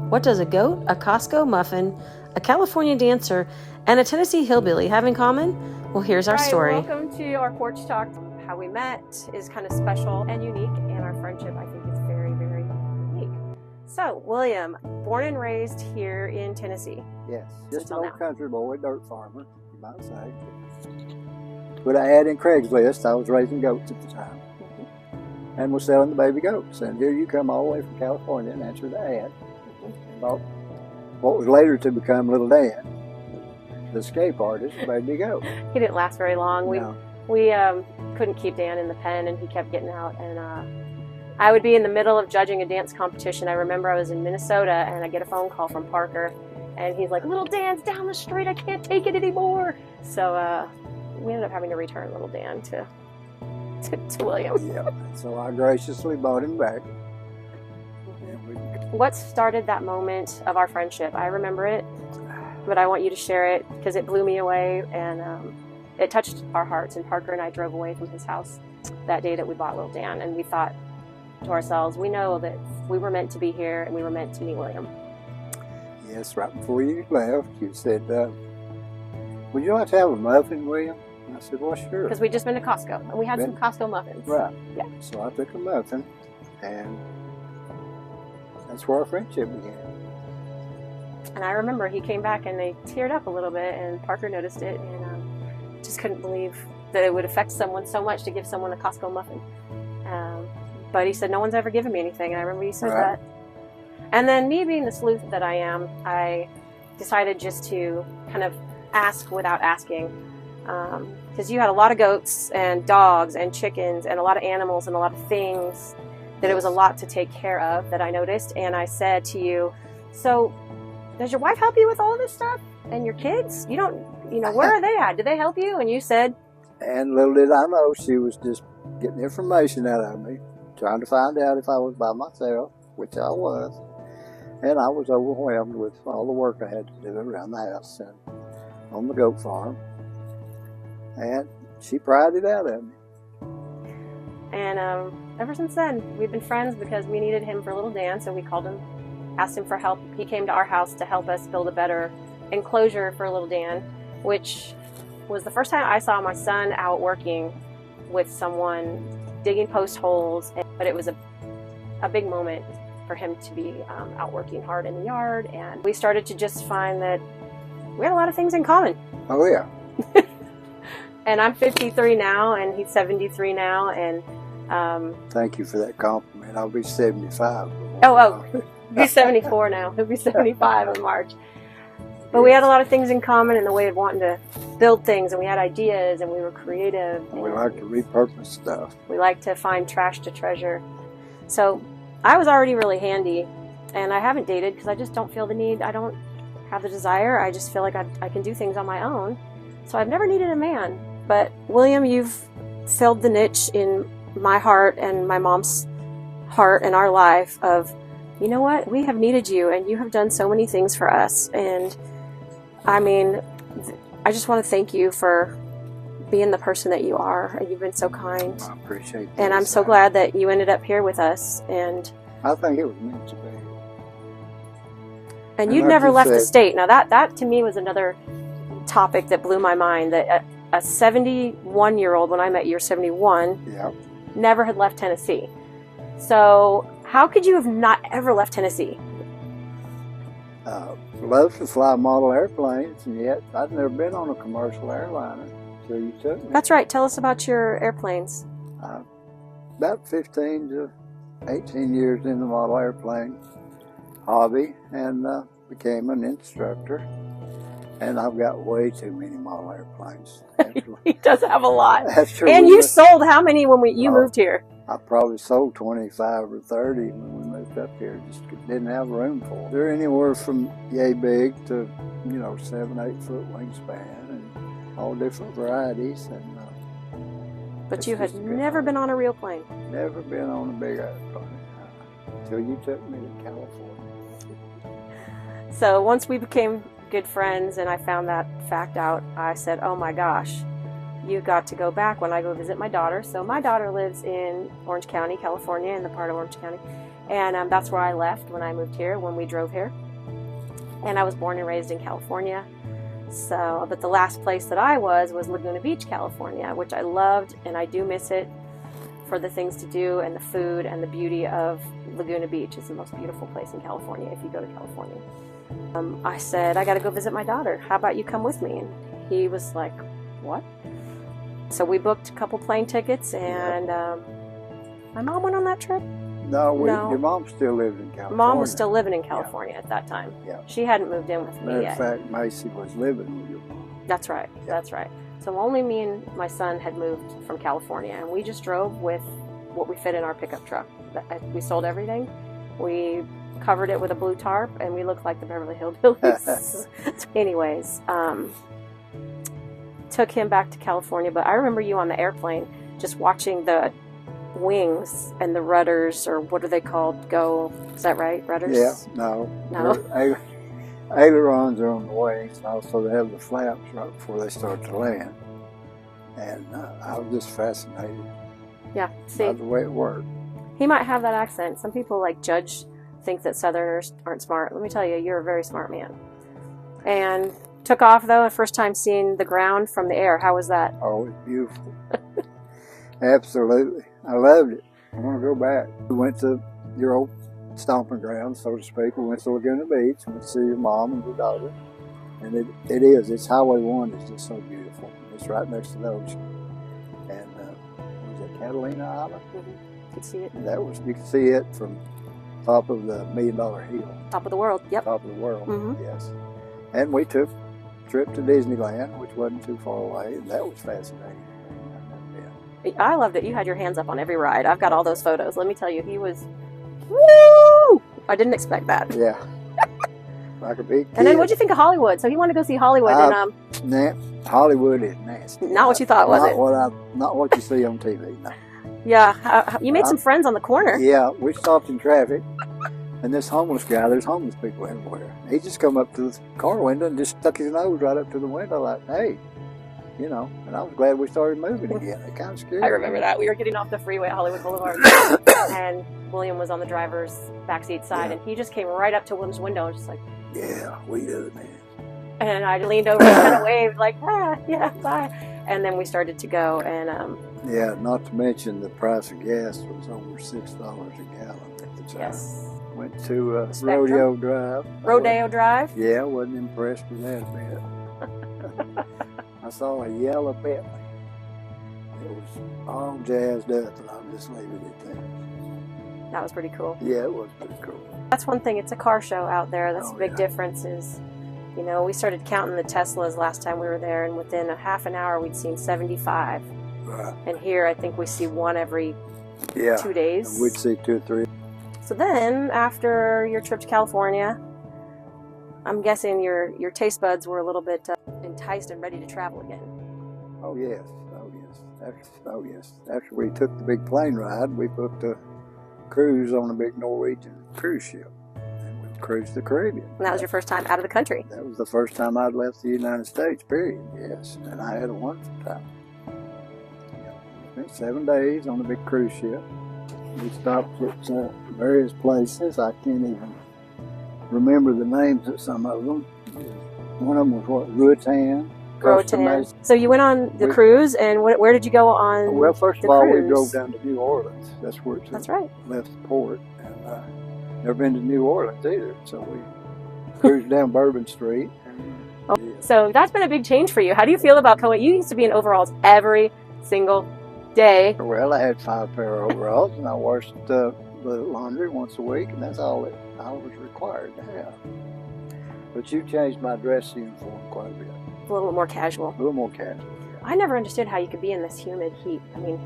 What does a goat, a Costco muffin, a California dancer, and a Tennessee hillbilly have in common? Well, here's our story. Welcome to our porch talk. How we met is kind of special and unique, and our friendship, I think, is very, very unique. So, William, born and raised here in Tennessee. Yes, just an old country boy, dirt farmer, you might say. But I had in Craigslist, I was raising goats at the time, and was selling the baby goats. And here you come all the way from California and answered the ad. About what was later to become Little Dan, the escape artist, baby goat. He didn't last very long. No. We couldn't keep Dan in the pen, and he kept getting out. And I would be in the middle of judging a dance competition. I remember I was in Minnesota, and I get a phone call from Parker, and he's like, "Little Dan's down the street. I can't take it anymore." So we ended up having to return Little Dan to William. Yeah. So I graciously bought him back. What started that moment of our friendship? I remember it, but I want you to share it because it blew me away, and it touched our hearts. And Parker and I drove away from his house that day that we bought Little Dan, and we thought to ourselves, we know that we were meant to be here and we were meant to meet William. Yes, right before you left, you said, "Would you like to have a muffin, William?" And I said, "Well, sure." Because we'd just been to Costco, and we had some Costco muffins. Right. Yeah. So I took a muffin, and that's where our friendship began. And I remember he came back and they teared up a little bit, and Parker noticed it, and just couldn't believe that it would affect someone so much to give someone a Costco muffin. But he said, "No one's ever given me anything," and I remember he said that. And then me being the sleuth that I am, I decided just to kind of ask without asking. Because you had a lot of goats and dogs and chickens and a lot of animals and a lot of things that it was a lot to take care of that I noticed. And I said to you, "So does your wife help you with all this stuff? And your kids? Where are they at? Do they help you?" And you said, and little did I know she was just getting information out of me, trying to find out if I was by myself, which I was. And I was overwhelmed with all the work I had to do around the house and on the goat farm. And she pried it out of me. And ever since then, we've been friends because we needed him for Little Dan, so we called him, asked him for help. He came to our house to help us build a better enclosure for Little Dan, which was the first time I saw my son out working with someone digging post holes. But it was a big moment for him to be out working hard in the yard. And we started to just find that we had a lot of things in common. Oh, yeah. And I'm 53 now, and he's 73 now, and thank you for that compliment. I'll be 75. He's 74 now. He'll be 75 in March. But we had a lot of things in common in the way of wanting to build things, and we had ideas, and we were creative. And we like to repurpose stuff. We like to find trash to treasure. So I was already really handy, and I haven't dated because I just don't feel the need. I don't have the desire. I just feel like I can do things on my own. So I've never needed a man. But William, you've filled the niche in my heart and my mom's heart and our life of, you know what, we have needed you, and you have done so many things for us. And I mean, I just want to thank you for being the person that you are. You've been so kind. I appreciate that. And I'm so glad that you ended up here with us. And I think it was meant to be. And you'd never left the state. Now that to me was another topic that blew my mind, that a 71-year-old, when I met you, you're 71, yep, never had left Tennessee. So how could you have not ever left Tennessee? Love to fly model airplanes, and yet I'd never been on a commercial airliner until you took me. That's right. Tell us about your airplanes. About 15 to 18 years in the model airplane hobby, and became an instructor. And I've got way too many model airplanes. He does have a lot. That's true. And you sold how many when you moved here? I probably sold 25 or 30 when we moved up here. Just didn't have room for them. They're anywhere from yay big to 7-8 foot wingspan, and all different varieties. And but you had never been on a real plane. Never been on a big airplane until you took me to California. So once we became good friends and I found that fact out, I said, "Oh my gosh, you got to go back when I go visit my daughter." So my daughter lives in Orange County, California, in the part of Orange County. And that's where I left when I moved here, when we drove here. And I was born and raised in California. So, but the last place that I was Laguna Beach, California, which I loved, and I do miss it for the things to do and the food and the beauty of Laguna Beach. It's the most beautiful place in California if you go to California. I said, I got to go visit my daughter. How about you come with me? And he was like, what? So we booked a couple plane tickets, and my mom went on that trip. No, your mom still lived in California. Mom was still living in California at that time. Yeah. She hadn't moved in with me Matter yet. of fact, Macy was living with your mom. That's right. Yeah. That's right. So only me and my son had moved from California, and we just drove with what we fit in our pickup truck. We sold everything. We covered it with a blue tarp, and we looked like the Beverly Hillbillies. Anyways, took him back to California, but I remember you on the airplane just watching the wings and the rudders, or what are they called? Go, is that right? Rudders? Yeah, no. Ailerons are on the wings, and also they have the flaps right before they start to land. And I was just fascinated Yeah, see, by the way it worked. he might have that accent. Some people like Judge think that Southerners aren't smart. Let me tell you, you're a very smart man. And took off though, the first time seeing the ground from the air. How was that? Oh, it's beautiful. Absolutely. I loved it. I want to go back. We went to your old stomping ground, so to speak. We went to Laguna Beach. We went to see your mom and your daughter. And it's Highway 1 is just so beautiful. It's right next to the ocean. And was it Catalina Island? Mm-hmm. Could see it. You could see it from top of the $1 Million Hill. Top of the world. Yep. Top of the world, Mm-hmm. yes. And we took a trip to Disneyland, which wasn't too far away, and that was fascinating. I loved it. You had your hands up on every ride. I've got all those photos. Let me tell you, he was, woo! I didn't expect that. Yeah. Like a big kid. And then what'd you think of Hollywood? So he wanted to go see Hollywood, and Nah, Hollywood is nasty. not what you thought, was it? Not what you see on TV, no. Yeah, you made some friends on the corner. Yeah, we stopped in traffic, and this homeless guy, there's homeless people everywhere. He just come up to the car window and just stuck his nose right up to the window like, hey, you know, and I was glad we started moving again. It kind of scared me. I remember that. We were getting off the freeway at Hollywood Boulevard, and William was on the driver's backseat side, and he just came right up to William's window and just like, yeah, we do, man. and I leaned over and kind of waved like, yeah, bye. And then we started to go, and yeah, not to mention the price of gas was over $6 a gallon at the time. yes, Went to Spectrum? Rodeo Drive. Rodeo Drive. Yeah, wasn't impressed with that a bit. I saw a yellow Bentley. It was all jazzed up, and I'm just leaving it there. That was pretty cool. Yeah, it was pretty cool. That's one thing. It's a car show out there. That's Oh, a big yeah. difference. Is, you know, we started counting the Teslas last time we were there, and within a half an hour, we'd seen 75. Right. And here, I think we see one every Yeah. 2 days. We'd see 2 or 3. So then, after your trip to California, I'm guessing your taste buds were a little bit enticed and ready to travel again. Oh yes, oh yes. After we took the big plane ride, we booked a cruise on a big Norwegian cruise ship, and we cruised the Caribbean. And that was your first time out of the country. That was the first time I'd left the United States, period. Yes, and I had a wonderful time. Spent 7 days on a big cruise ship. We stopped at various places. I can't even remember the names of some of them. One of them was what? Roatan. Roatan. So you went on the cruise, and where did you go on? Well, first the of all, cruise? we drove down to New Orleans. That's where it That's right. left the port. And never been to New Orleans either. So we cruised down Bourbon Street. Oh, so that's been a big change for you. How do you feel about going? You used to be in overalls every single day. Well, I had 5 pair of overalls, and I washed the laundry once a week, and that's all that I was required to have. But you changed my dress uniform quite a bit. A little more casual. A little more casual. I never understood how you could be in this humid heat. I mean,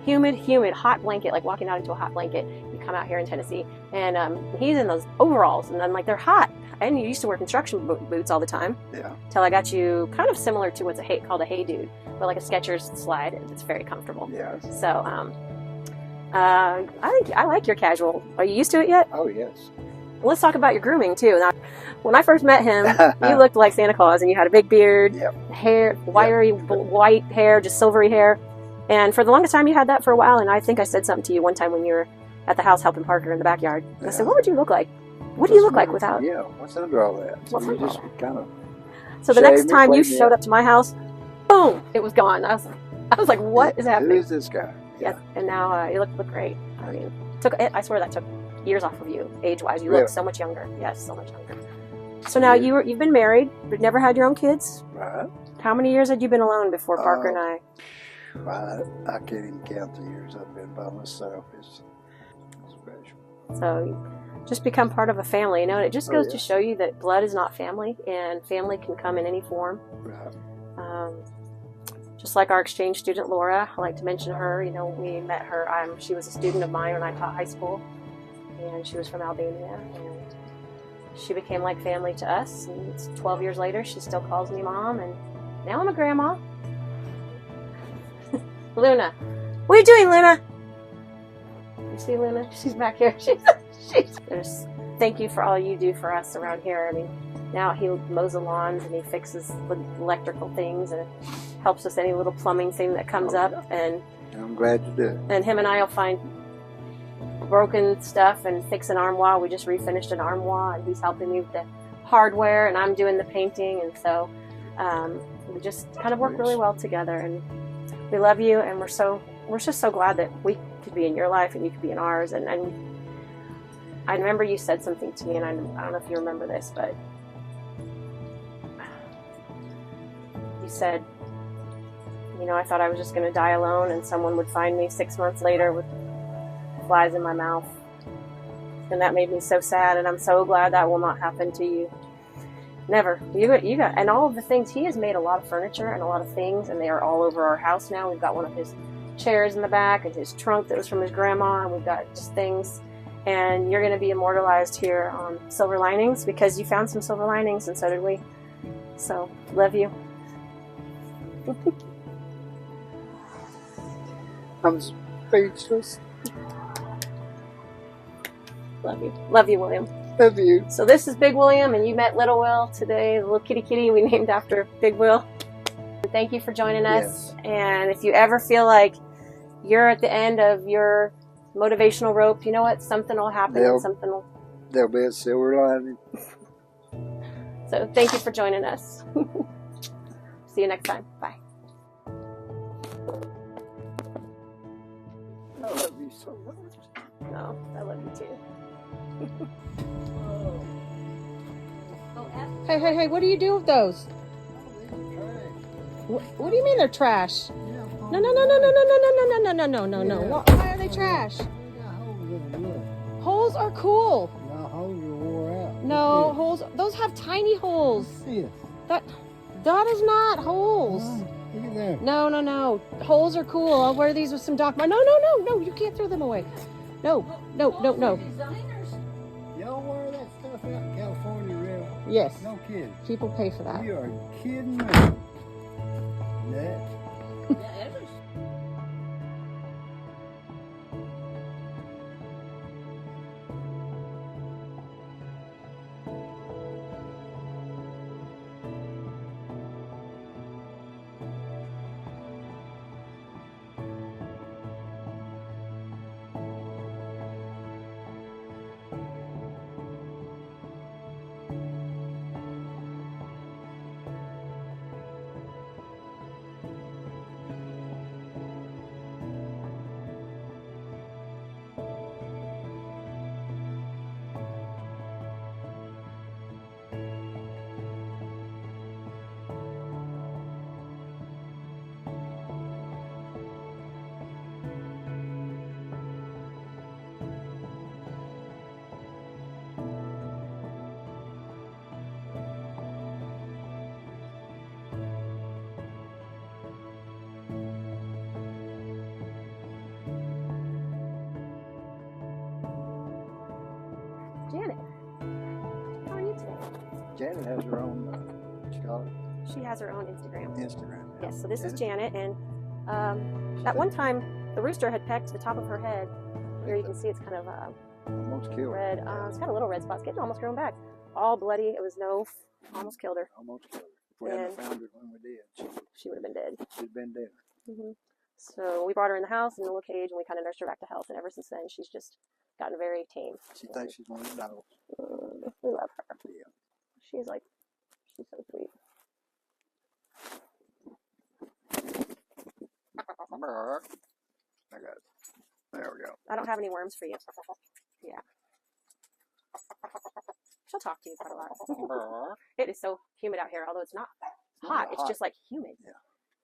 humid, hot blanket, like walking out into a hot blanket. You come out here in Tennessee, and he's in those overalls, and I'm like, they're hot. And you used to wear construction boots all the time. Yeah. Till I got you kind of similar to what's called a Hey Dude, but like a Skechers slide. It's very comfortable. Yeah. So I think I like your casual. Are you used to it yet? Oh, yes. Let's talk about your grooming too. Now, when I first met him, you looked like Santa Claus, and you had a big beard, hair, wiry white hair, just silvery hair. And for the longest time, you had that for a while. And I think I said something to you one time when you were at the house helping Parker in the backyard. And I said, what would you look like? What do you look like without? Yeah, what's under all that? So you just kind of. So the next time you showed up to my house, boom, it was gone. I was like, what is happening? Who is this guy? Yeah. And now you look great. I mean, I swear that took years off of you, age-wise. You look so much younger. Yes, so much younger. So now you've been married, but never had your own kids. Right. How many years had you been alone before Parker and I? I can't even count the years I've been by myself. It's special. So you just become part of a family, and it just goes to show you that blood is not family, and family can come in any form. Right. Just like our exchange student Laura, I like to mention her. We met her. She was a student of mine when I taught high school, and she was from Albania, and she became like family to us. And 12 years later, she still calls me mom, and now I'm a grandma. Luna, what are you doing, Luna? You see Luna? She's back here. She's thank you for all you do for us around here. I mean, now he mows the lawns and he fixes the electrical things and helps us any little plumbing thing that comes up. And I'm glad to do it. And him and I will find broken stuff and fix an armoire. We just refinished an armoire, and he's helping me with the hardware, and I'm doing the painting. And so we just kind of work really well together. And we love you, and we're just so glad that we could be in your life and you could be in ours. And I remember you said something to me, and I don't know if you remember this, but you said, I thought I was just going to die alone, and someone would find me 6 months later with flies in my mouth. And that made me so sad, and I'm so glad that will not happen to you. Never. You got, and all of the things, he has made a lot of furniture and a lot of things, and they are all over our house now. We've got one of his chairs in the back, and his trunk that was from his grandma, and we've got just things. And you're going to be immortalized here on Silver Linings, because you found some silver linings, and so did we. So, love you. I'm speechless. Love you, William. Love you. So this is Big William, and you met Little Will today, the little kitty we named after Big Will. Thank you for joining us. Yes. And if you ever feel like you're at the end of your motivational rope, you know what? Something will happen. There'll be a silver lining. So thank you for joining us. See you next time. Bye. I love you so much. No, I love you too. Hey, what do you do with those? What do you mean they're trash? No. Why are they trash? Holes are cool. No, holes are wore out. No, holes, those have tiny holes. That is not holes. Look at that. No. Holes are cool. I'll wear these with some Doc Mar. No. You can't throw them away. No. Y'all wear that stuff out in California, really? Yes. No kidding. People pay for that. You are kidding me. That. Janet, how are you today? Janet has her own, she has her own Instagram. Yeah. Yes, so this is Janet, and at one time the rooster had pecked the top of her head. Here you can see it's kind of almost killed red. It's got a little red spot. It's getting almost grown back. All bloody. It was almost killed her. Almost killed her. If we hadn't found her when we did, she would have been dead. She'd been dead. Mm-hmm. So we brought her in the house in a little cage, and we kind of nursed her back to health. And ever since then, she's just gotten very tame. She thinks she's one of the dogs. We love her. Yeah. She's so sweet. I got it. There we go. I don't have any worms for you. Yeah. She'll talk to you quite a lot. It is so humid out here, although it's not hot. It's just like humid. Yeah.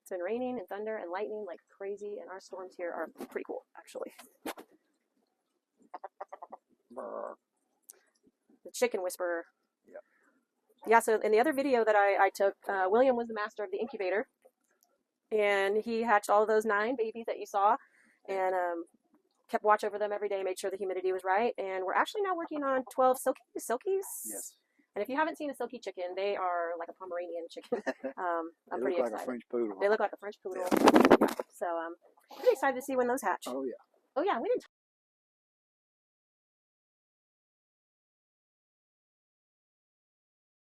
It's been raining and thunder and lightning like crazy, and our storms here are pretty cool, actually. The chicken whisperer. Yep. Yeah, so in the other video that I took, William was the master of the incubator, and he hatched all of those 9 babies that you saw, and kept watch over them every day, made sure the humidity was right, and we're actually now working on 12 silkies. Yes. And if you haven't seen a silky chicken, they are like a Pomeranian chicken. I'm pretty excited. They look like a French poodle. They look like a French poodle. Yeah. Yeah. So pretty excited to see when those hatch. Oh, yeah. Oh, yeah, we didn't